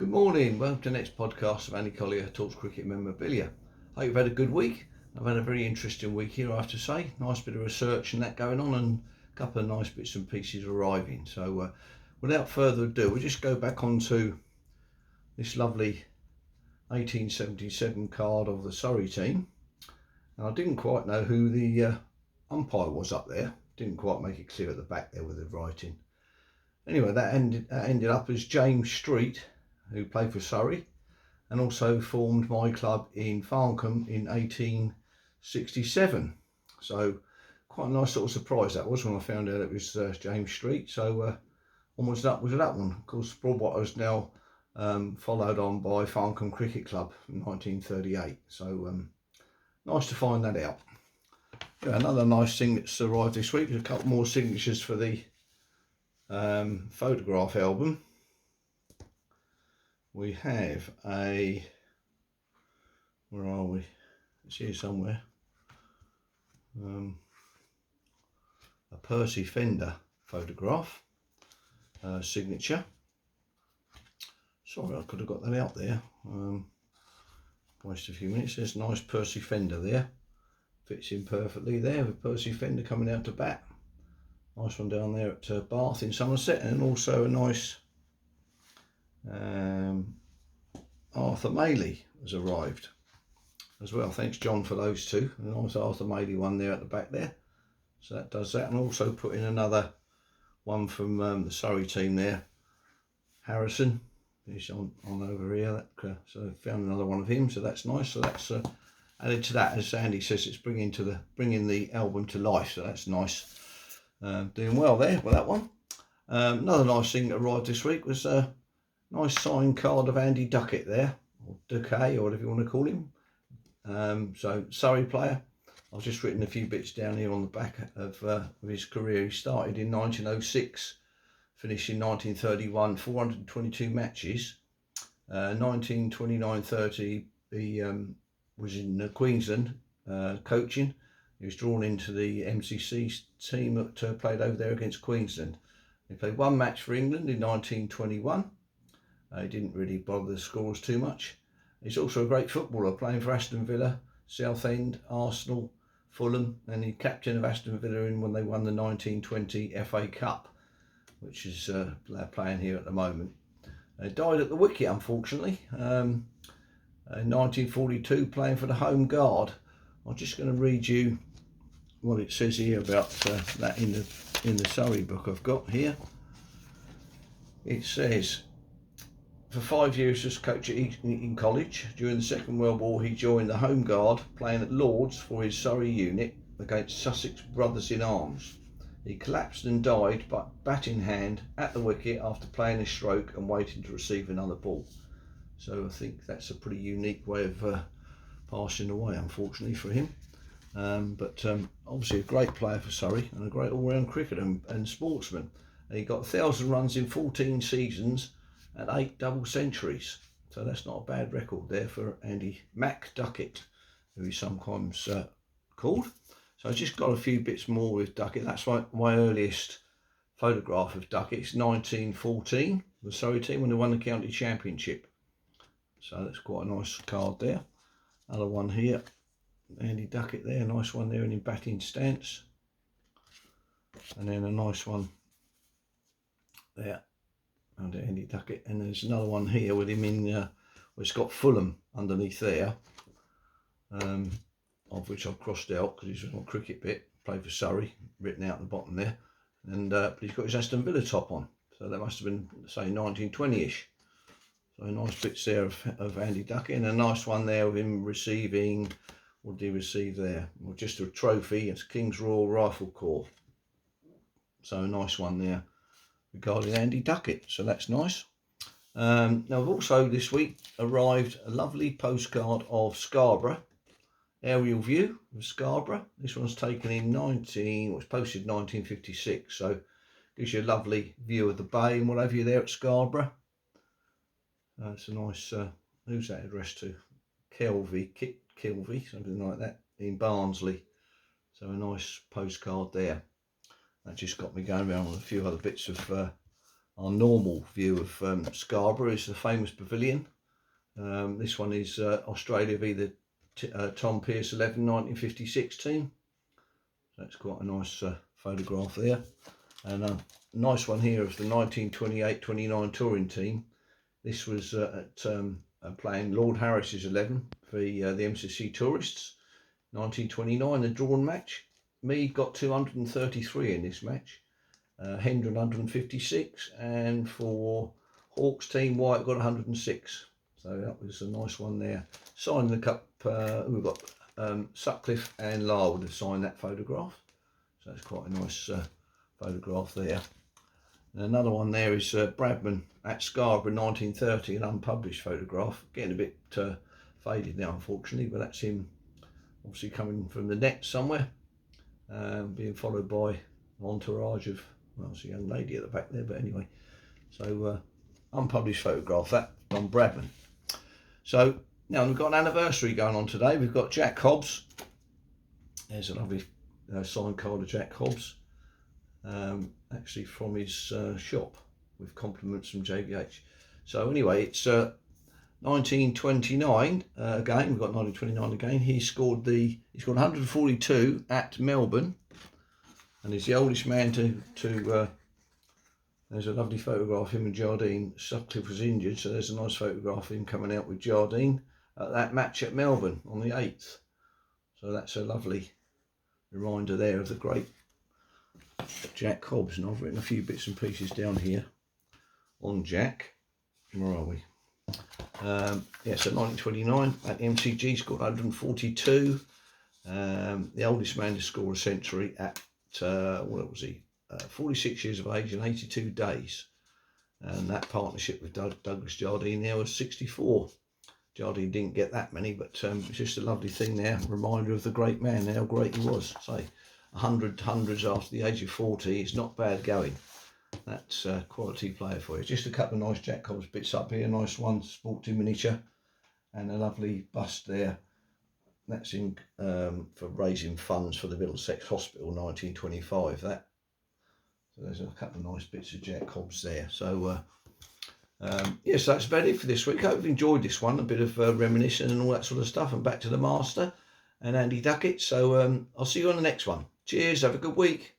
Good morning, welcome to the next podcast of Andy Collier-talks cricket memorabilia. Hope you've had a good week. I've had a very interesting week here, I have to say. Nice bit of research and that going on, and a couple of nice bits and pieces arriving. So without further ado, we'll just go back onto this lovely 1877 card of the Surrey team. And I didn't quite know who the umpire was up there. Didn't quite make it clear at the back there with the writing. Anyway, that ended up as James Street, who played for Surrey and also formed my club in Farncombe in 1867. So quite a nice sort of surprise that was when I found out it was James Street. So onwards and upwards with that one. Of course, Broadwater is now followed on by Farncombe Cricket Club in 1938. So nice to find that out. Yeah, another nice thing that's arrived this week is a couple more signatures for the photograph album. We have where are we? It's here somewhere. A Percy Fender photograph signature. Sorry, I could have got that out there. Waste a few minutes. There's a nice Percy Fender there. Fits in perfectly there with Percy Fender coming out to bat. Nice one down there at Bath in Somerset, and also a nice Arthur Maley has arrived as well. Thanks John for those two. A nice Arthur Maley one there at the back there. So that does that, and also put in another one from the Surrey team there. Harrison is on over here. So found another one of him. So that's nice. So that's added to that, as Andy says, it's bringing the album to life. So that's nice. Doing well there with that one. Another nice thing that arrived this week was nice signed card of Andy Ducat there, or Ducat, or whatever you want to call him. So Surrey player. I've just written a few bits down here on the back of his career. He started in 1906, finished in 1931, 422 matches. 1929-30, he was in Queensland coaching. He was drawn into the MCC team that played over there against Queensland. He played one match for England in 1921. He didn't really bother the scores too much. He's also a great footballer, playing for Aston Villa, Southend, Arsenal, Fulham, and he's captain of Aston Villa when they won the 1920 FA Cup, which is playing here at the moment. He died at the wicket, unfortunately, in 1942, playing for the Home Guard. I'm just going to read you what it says here about that in the Surrey book I've got here. It says, for 5 years as coach at Eton College. During the Second World War, he joined the Home Guard, playing at Lord's for his Surrey unit against Sussex Brothers in Arms. He collapsed and died, but bat in hand, at the wicket after playing a stroke and waiting to receive another ball. So I think that's a pretty unique way of passing away, unfortunately for him. But obviously a great player for Surrey and a great all-round cricketer and sportsman. And he got 1,000 runs in 14 seasons and 8 double centuries. So that's not a bad record there for Andy Mac Ducat, who he's sometimes called. So I just got a few bits more with Ducat. That's my earliest photograph of Ducat. It's 1914, the Surrey team, when they won the county championship. So that's quite a nice card there. Another one here, Andy Ducat there, nice one there in batting stance. And then a nice one there under Andy Ducat. And there's another one here with him in, where it's got Fulham underneath there, of which I've crossed out because he's on a cricket bit, played for Surrey, written out at the bottom there. And but he's got his Aston Villa top on. So that must have been, say, 1920-ish. So nice bits there of Andy Ducat, and a nice one there of him receiving, what did he receive there? Well, just a trophy. It's King's Royal Rifle Corps. So a nice one there regarding Andy Ducat. So that's nice. Now I've also this week arrived a lovely postcard of Scarborough, aerial view of Scarborough. This one's taken in was posted in 1956. So gives you a lovely view of the bay and what have you there at Scarborough. It's a nice, who's that addressed to? Kilvey, something like that, in Barnsley. So a nice postcard there. That just got me going around with a few other bits of our normal view of Scarborough is the famous pavilion. This one is Australia v the Tom Pearce 1956 team. That's quite a nice photograph there. And a nice one here of the 1928-29 touring team. This was at playing Lord Harris's 11 for the MCC Tourists. 1929, a drawn match. Mead got 233 in this match. Hendren 156, and for Hawks team White got 106. So that was a nice one there. Signing the cup, we've got Sutcliffe and Larwood have signed that photograph. So that's quite a nice photograph there. And another one there is Bradman at Scarborough 1930, an unpublished photograph. Getting a bit faded now, unfortunately, but that's him obviously coming from the net somewhere, being followed by an entourage of, well, there's a young lady at the back there, but anyway. So unpublished photograph, that on Bradman. So now we've got an anniversary going on today. We've got Jack Hobbs. There's a lovely signed card of Jack Hobbs, actually from his shop, with compliments from JBH. So anyway, it's 1929 again. We've got 1929 again. He scored 142 at Melbourne, and he's the oldest man to there's a lovely photograph of him and Jardine. Sutcliffe was injured, so there's a nice photograph of him coming out with Jardine at that match at Melbourne on the 8th. So that's a lovely reminder there of the great Jack Hobbs. And I've written a few bits and pieces down here on Jack. Where are we? Yeah, so 1929 at the MCG, scored 142. The oldest man to score a century at, what was he? 46 years of age and 82 days. And that partnership with Douglas Jardine there was 64. Jardine didn't get that many, but it's just a lovely thing there. Reminder of the great man, how great he was. Say, 100 hundreds after the age of 40 is not bad going. That's a quality player for you. Just a couple of nice Jack Hobbs bits up here. Nice one, sporting miniature, and a lovely bust there. That's in for raising funds for the Middlesex Hospital, 1925. That. So there's a couple of nice bits of Jack Hobbs there. So yes, that's about it for this week. I hope you've enjoyed this one. A bit of reminiscing and all that sort of stuff, and back to the master and Andy Ducat. So I'll see you on the next one. Cheers. Have a good week.